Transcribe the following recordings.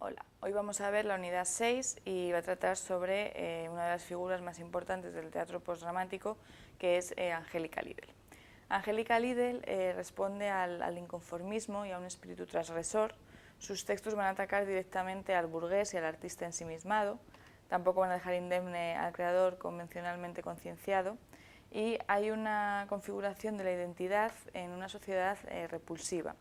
Hola, hoy vamos a ver la unidad 6 y va a tratar sobre una de las figuras más importantes del teatro postdramático, que es Angélica Lidl. Angélica Lidl responde al inconformismo y a un espíritu transgresor. Sus textos van a atacar directamente al burgués y al artista ensimismado, tampoco van a dejar indemne al creador convencionalmente concienciado, y hay una configuración de la identidad en una sociedad repulsiva.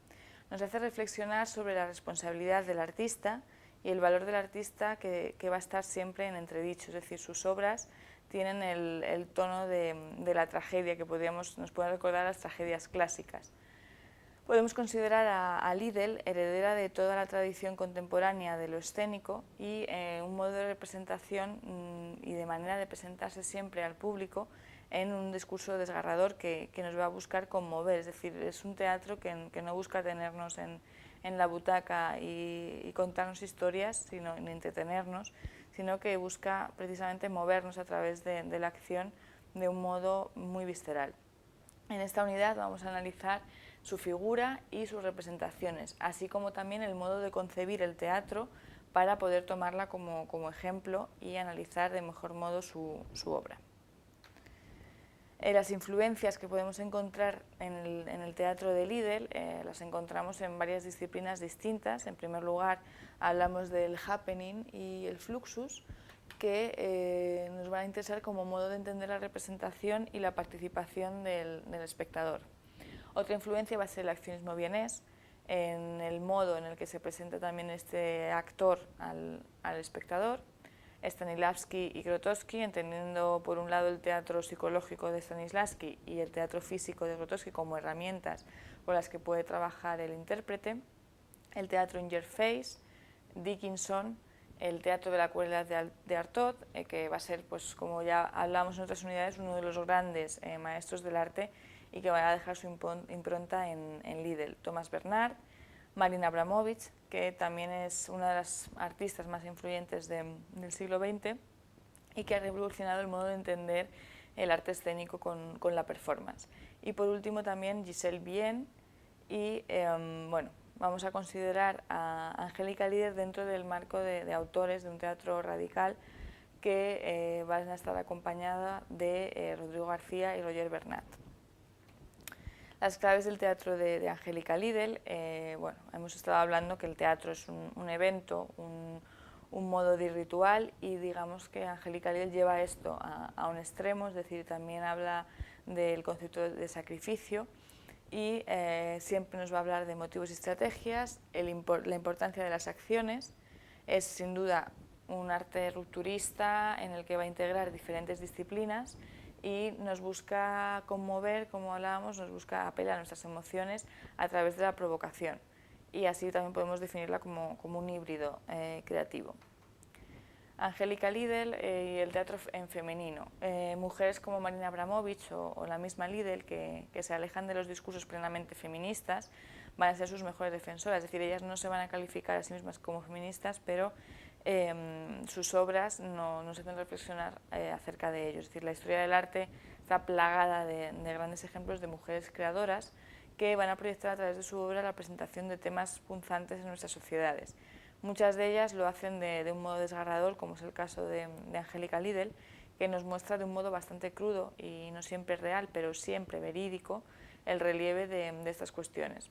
Nos hace reflexionar sobre la responsabilidad del artista y el valor del artista que va a estar siempre en entredicho, es decir, sus obras tienen el tono de la tragedia que nos pueden recordar las tragedias clásicas. Podemos considerar a Lidl heredera de toda la tradición contemporánea de lo escénico y un modo de representación y de manera de presentarse siempre al público en un discurso desgarrador que nos va a buscar conmover, es decir, es un teatro que no busca tenernos en la butaca y contarnos historias, ni entretenernos, sino que busca precisamente movernos a través de la acción de un modo muy visceral. En esta unidad vamos a analizar su figura y sus representaciones, así como también el modo de concebir el teatro para poder tomarla como ejemplo y analizar de mejor modo su obra. Las influencias que podemos encontrar en el teatro de Lidl las encontramos en varias disciplinas distintas. En primer lugar, hablamos del happening y el fluxus, que nos van a interesar como modo de entender la representación y la participación del espectador. Otra influencia va a ser el accionismo vienés, en el modo en el que se presenta también este actor al espectador. Stanislavski y Grotowski, entendiendo por un lado el teatro psicológico de Stanislavski y el teatro físico de Grotowski como herramientas con las que puede trabajar el intérprete. El teatro in your face, Dickinson, el teatro de la crueldad de Artaud, que va a ser, pues, como ya hablamos en otras unidades, uno de los grandes maestros del arte y que va a dejar su impronta en Lidl. Thomas Bernhard, Marina Abramovich, que también es una de las artistas más influyentes del siglo XX y que ha revolucionado el modo de entender el arte escénico con la performance. Y por último también Giselle Bien y, bueno, vamos a considerar a Angélica Lidl dentro del marco de autores de un teatro radical que van a estar acompañada de Rodrigo García y Roger Bernat. Las claves del teatro de Angélica Lidl, bueno, hemos estado hablando que el teatro es un evento, un modo de ritual, y digamos que Angélica Lidl lleva esto a un extremo, es decir, también habla del concepto de sacrificio y siempre nos va a hablar de motivos y estrategias, la importancia de las acciones. Es sin duda un arte rupturista en el que va a integrar diferentes disciplinas y nos busca conmover, como hablábamos, nos busca apelar a nuestras emociones a través de la provocación, y así también podemos definirla como un híbrido creativo. Angélica Lidl y el teatro en femenino. Mujeres como Marina Abramovich o la misma Lidl, que se alejan de los discursos plenamente feministas, van a ser sus mejores defensoras, es decir, ellas no se van a calificar a sí mismas como feministas, pero sus obras nos hacen reflexionar acerca de ello. Es decir, la historia del arte está plagada de grandes ejemplos de mujeres creadoras que van a proyectar a través de su obra la presentación de temas punzantes en nuestras sociedades. Muchas de ellas lo hacen de un modo desgarrador, como es el caso de Angélica Lidl, que nos muestra de un modo bastante crudo y no siempre real, pero siempre verídico, el relieve de estas cuestiones.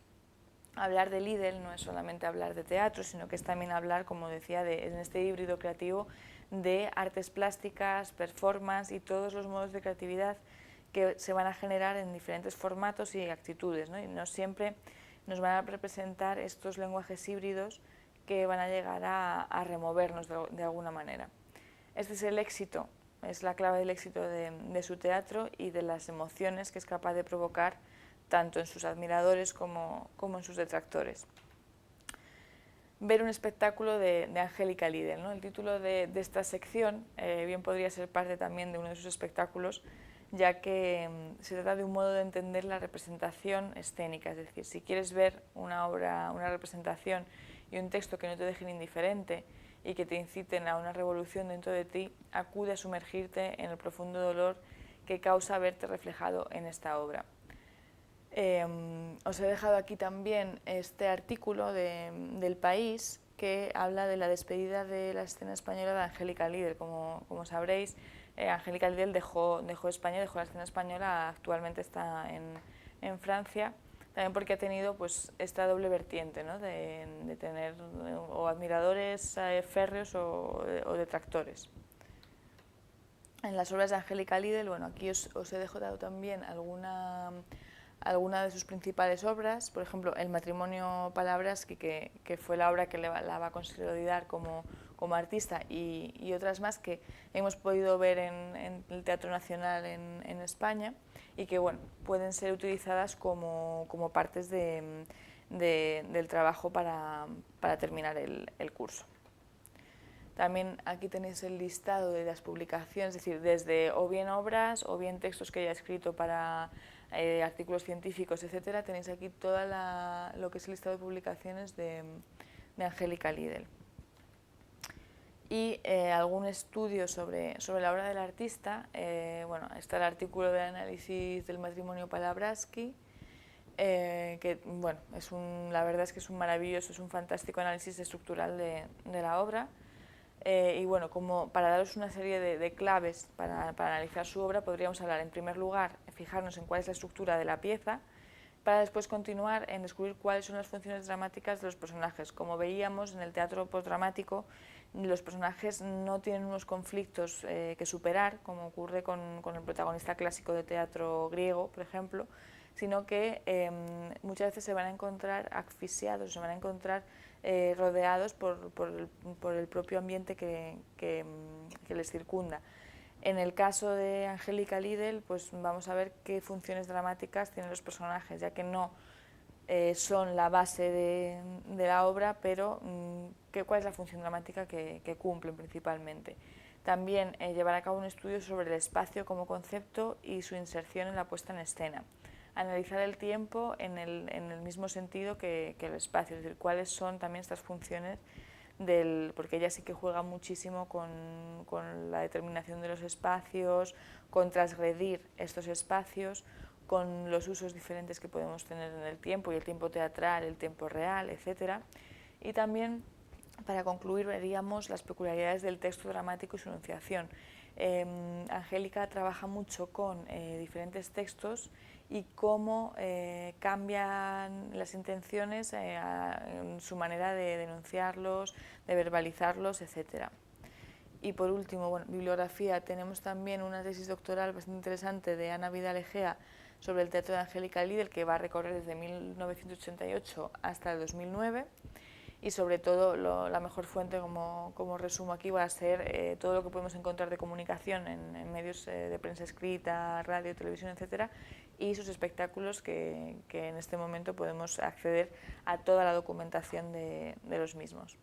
Hablar de Lidl no es solamente hablar de teatro, sino que es también hablar, como decía, en este híbrido creativo de artes plásticas, performance y todos los modos de creatividad que se van a generar en diferentes formatos y actitudes, ¿no? Y no siempre nos van a representar estos lenguajes híbridos que van a llegar a removernos de alguna manera. Este es el éxito, es la clave del éxito de su teatro y de las emociones que es capaz de provocar tanto en sus admiradores como en sus detractores. Ver un espectáculo de Angélica Lidl, ¿no? El título de esta sección bien podría ser parte también de uno de sus espectáculos, ya que se trata de un modo de entender la representación escénica, es decir, si quieres ver una obra, una representación y un texto que no te dejen indiferente y que te inciten a una revolución dentro de ti, acude a sumergirte en el profundo dolor que causa verte reflejado en esta obra. Os he dejado aquí también este artículo del País que habla de la despedida de la escena española de Angélica Lidl. Como sabréis, Angélica Lidl dejó España, dejó la escena española, actualmente está en Francia, también porque ha tenido pues, esta doble vertiente, ¿no? de tener o admiradores férreos o detractores. En las obras de Angélica Lidl, bueno, aquí os he dejado también alguna de sus principales obras, por ejemplo, El matrimonio Palabraski, que fue la obra que la va a consolidar como artista, y otras más que hemos podido ver en el Teatro Nacional en España y que bueno, pueden ser utilizadas como partes del trabajo para terminar el curso. También aquí tenéis el listado de las publicaciones, es decir, desde o bien obras o bien textos que haya escrito para artículos científicos, etcétera. Tenéis aquí toda lo que es el listado de publicaciones de Angélica Lidl. Y algún estudio sobre la obra del artista, bueno, está el artículo de análisis del matrimonio Palabraski, que bueno, la verdad es que es un maravilloso, es un fantástico análisis estructural de la obra. Y bueno, como para daros una serie de claves para analizar su obra, podríamos hablar, en primer lugar, fijarnos en cuál es la estructura de la pieza, para después continuar en descubrir cuáles son las funciones dramáticas de los personajes. Como veíamos en el teatro postdramático, los personajes no tienen unos conflictos que superar, como ocurre con el protagonista clásico de teatro griego, por ejemplo, sino que muchas veces se van a encontrar asfixiados, se van a encontrar rodeados por el propio ambiente que les circunda. En el caso de Angélica Lidl, pues vamos a ver qué funciones dramáticas tienen los personajes, ya que no son la base de la obra, pero cuál es la función dramática que cumplen principalmente. También llevar a cabo un estudio sobre el espacio como concepto y su inserción en la puesta en escena. Analizar el tiempo en el mismo sentido que el espacio, es decir, cuáles son también estas funciones porque ella sí que juega muchísimo con la determinación de los espacios, con transgredir estos espacios, con los usos diferentes que podemos tener en el tiempo, y el tiempo teatral, el tiempo real, etc. Y también, para concluir, veríamos las peculiaridades del texto dramático y su enunciación. Angélica trabaja mucho con diferentes textos y cómo cambian las intenciones en su manera de denunciarlos, de verbalizarlos, etc. Y por último, bueno, bibliografía, tenemos también una tesis doctoral bastante interesante de Ana Vidal Egea sobre el teatro de Angélica Lidl, que va a recorrer desde 1988 hasta el 2009. Y sobre todo la mejor fuente, como resumo aquí, va a ser todo lo que podemos encontrar de comunicación en medios de prensa escrita, radio, televisión, etcétera, y sus espectáculos, que en este momento podemos acceder a toda la documentación de los mismos.